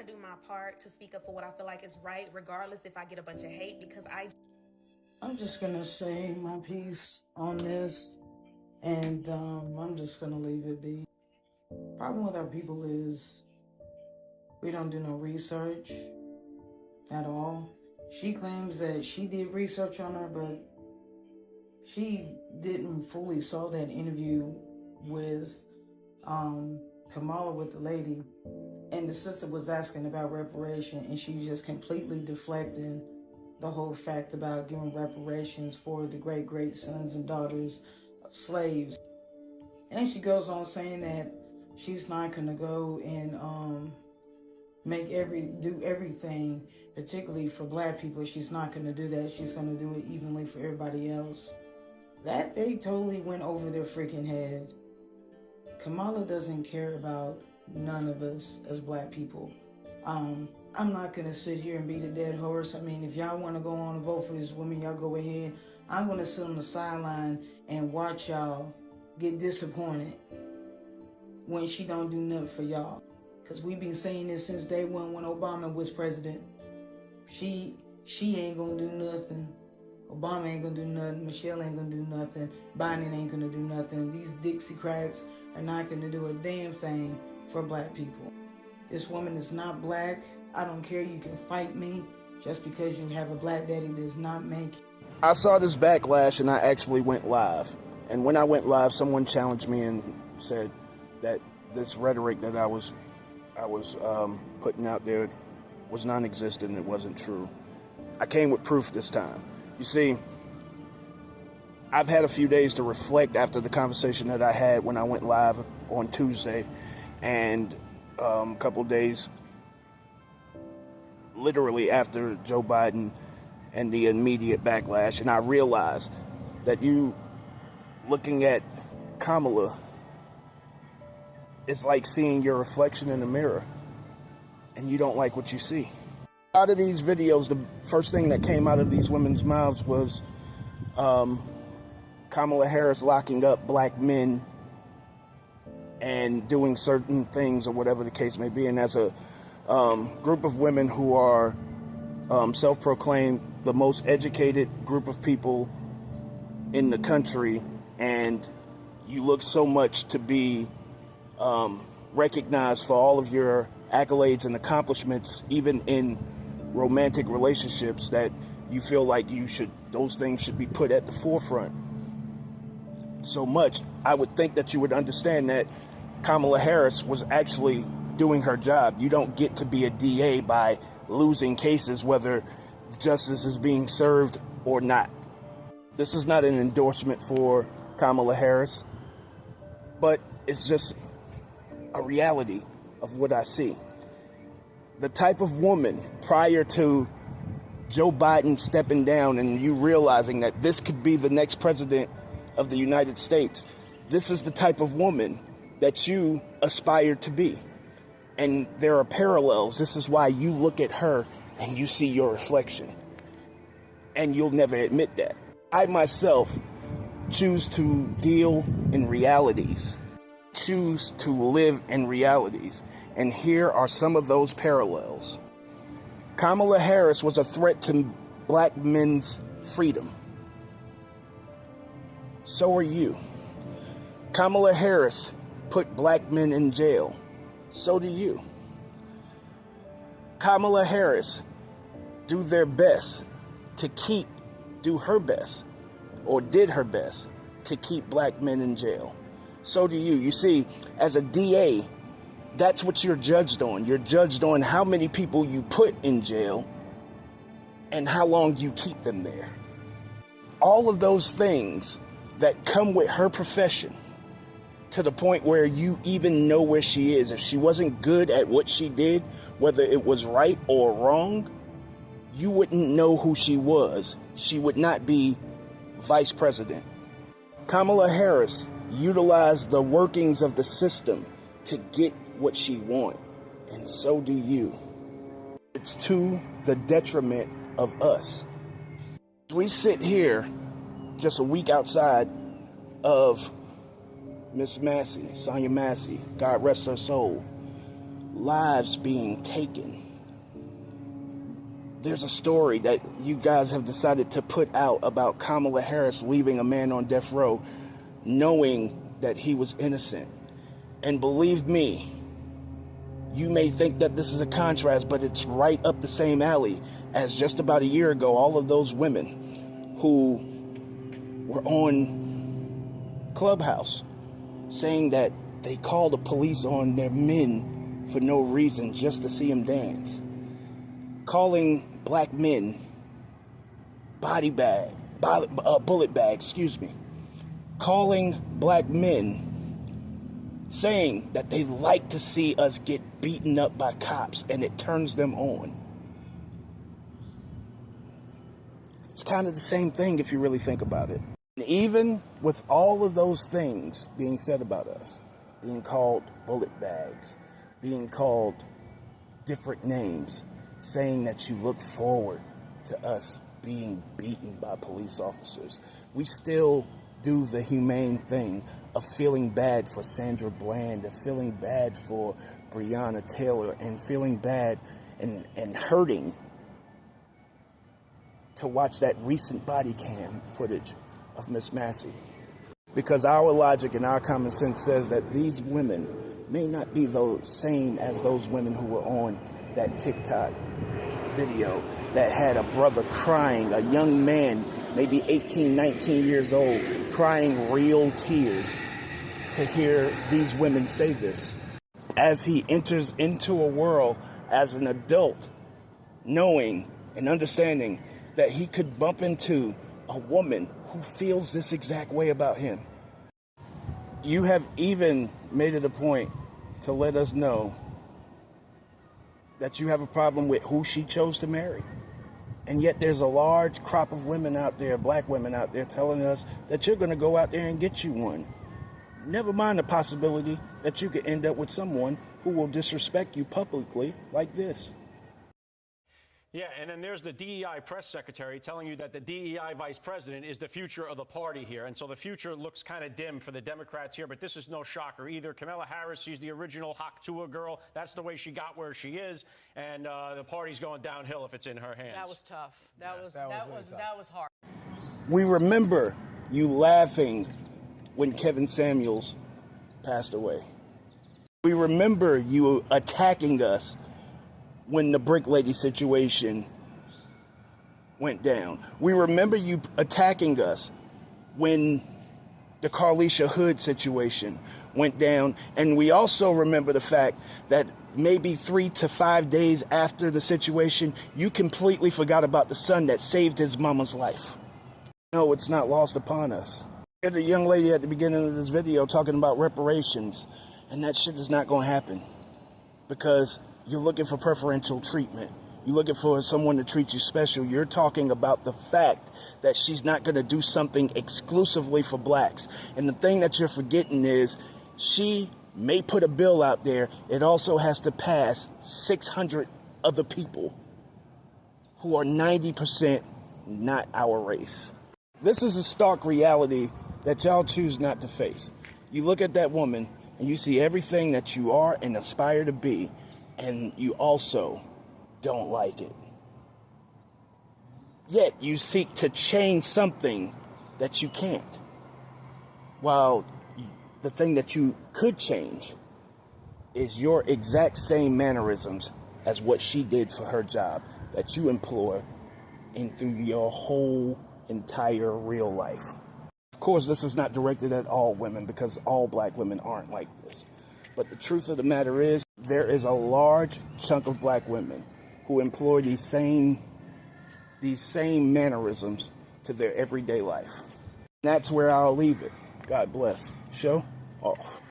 to do my part to speak up for what I feel like is right, regardless if I get a bunch of hate, because I'm just going to say my piece on this, and I'm just going to leave it be. Problem with our people is we don't do no research at all. She claims that she did research on her, but she didn't fully saw that interview with Kamala with the lady, and the sister was asking about reparation, and she was just completely deflecting the whole fact about giving reparations for the great sons and daughters of slaves. And she goes on saying that she's not gonna go and do everything, particularly for black people. She's not gonna do that. She's gonna do it evenly for everybody else. That they totally went over their freaking head. Kamala doesn't care about none of us as black people. I'm not gonna sit here and beat a dead horse. I mean, if y'all want to go on and vote for this woman, y'all go ahead. I'm gonna sit on the sideline and watch y'all get disappointed when she don't do nothing for y'all. Cause we've been saying this since day one when Obama was president. She ain't gonna do nothing. Obama ain't gonna do nothing. Michelle ain't gonna do nothing. Biden ain't gonna do nothing. These Dixie cracks are not gonna do a damn thing for black people. This woman is not black. I don't care. You can fight me. Just because you have a black daddy does not make you. I saw this backlash and I actually went live. And when I went live, someone challenged me and said that this rhetoric that I was putting out there was non-existent. It wasn't true. I came with proof this time. You see, I've had a few days to reflect after the conversation that I had when I went live on Tuesday, and a couple days literally after Joe Biden and the immediate backlash, and I realized that you looking at Kamala is like seeing your reflection in the mirror and you don't like what you see. Out of these videos, the first thing that came out of these women's mouths was Kamala Harris locking up black men and doing certain things or whatever the case may be. And as a group of women who are self-proclaimed the most educated group of people in the country, and you look so much to be recognized for all of your accolades and accomplishments, even in romantic relationships, that you feel like those things should be put at the forefront so much. I would think that you would understand that Kamala Harris was actually doing her job. You don't get to be a DA by losing cases, whether justice is being served or not. This is not an endorsement for Kamala Harris, but it's just a reality of what I see. The type of woman prior to Joe Biden stepping down and you realizing that this could be the next president of the United States, this is the type of woman that you aspire to be. And there are parallels. This is why you look at her and you see your reflection. And you'll never admit that. I myself choose to deal in realities, choose to live in realities. And here are some of those parallels. Kamala Harris was a threat to black men's freedom. So are you. Kamala Harris put black men in jail. So do you. Kamala Harris do her best to keep black men in jail. So do you. You see, as a DA, that's what you're judged on. You're judged on how many people you put in jail and how long you keep them there. All of those things that come with her profession, to the point where you even know where she is. If she wasn't good at what she did, whether it was right or wrong, you wouldn't know who she was. She would not be vice president. Kamala Harris utilized the workings of the system to get what she wanted, and so do you. It's to the detriment of us. We sit here just a week outside of Miss Massey, Sonia Massey, God rest her soul, lives being taken. There's a story that you guys have decided to put out about Kamala Harris leaving a man on death row knowing that he was innocent. And believe me, you may think that this is a contrast, but it's right up the same alley as just about a year ago, all of those women who were on Clubhouse saying that they called the police on their men for no reason, just to see them dance. Calling black men bullet bags, calling black men, saying that they like to see us get beaten up by cops and it turns them on. It's kind of the same thing if you really think about it. And even with all of those things being said about us, being called bullet bags, being called different names, saying that you look forward to us being beaten by police officers, we still do the humane thing of feeling bad for Sandra Bland, of feeling bad for Breonna Taylor, and feeling bad and hurting to watch that recent body cam footage of Miss Massey. Because our logic and our common sense says that these women may not be the same as those women who were on that TikTok video that had a brother crying, a young man, maybe 18, 19 years old, crying real tears to hear these women say this. As he enters into a world as an adult, knowing and understanding that he could bump into a woman who feels this exact way about him. You have even made it a point to let us know that you have a problem with who she chose to marry. And yet there's a large crop of women out there, black women out there, telling us that you're going to go out there and get you one. Never mind the possibility that you could end up with someone who will disrespect you publicly like this. Yeah, and then there's the DEI press secretary telling you that the DEI vice president is the future of the party here. And so the future looks kind of dim for the Democrats here, but this is no shocker either. Kamala Harris, she's the original Haktua girl. That's the way she got where she is. And the party's going downhill if it's in her hands. That was tough. That was hard. We remember you laughing when Kevin Samuels passed away. We remember you attacking us when the Brick Lady situation went down. We remember you attacking us when the Carlisha Hood situation went down. And we also remember the fact that maybe 3 to 5 days after the situation, you completely forgot about the son that saved his mama's life. No, it's not lost upon us. The young lady at the beginning of this video talking about reparations, and that shit is not going to happen because you're looking for preferential treatment. You're looking for someone to treat you special. You're talking about the fact that she's not going to do something exclusively for blacks. And the thing that you're forgetting is she may put a bill out there. It also has to pass 600 other people who are 90% not our race. This is a stark reality that y'all choose not to face. You look at that woman and you see everything that you are and aspire to be, and you also don't like it. Yet you seek to change something that you can't. While the thing that you could change is your exact same mannerisms as what she did for her job that you employ and through your whole entire real life. Of course, this is not directed at all women because all black women aren't like this. But the truth of the matter is, there is a large chunk of black women who employ these same mannerisms to their everyday life. And that's where I'll leave it. God bless. Show off.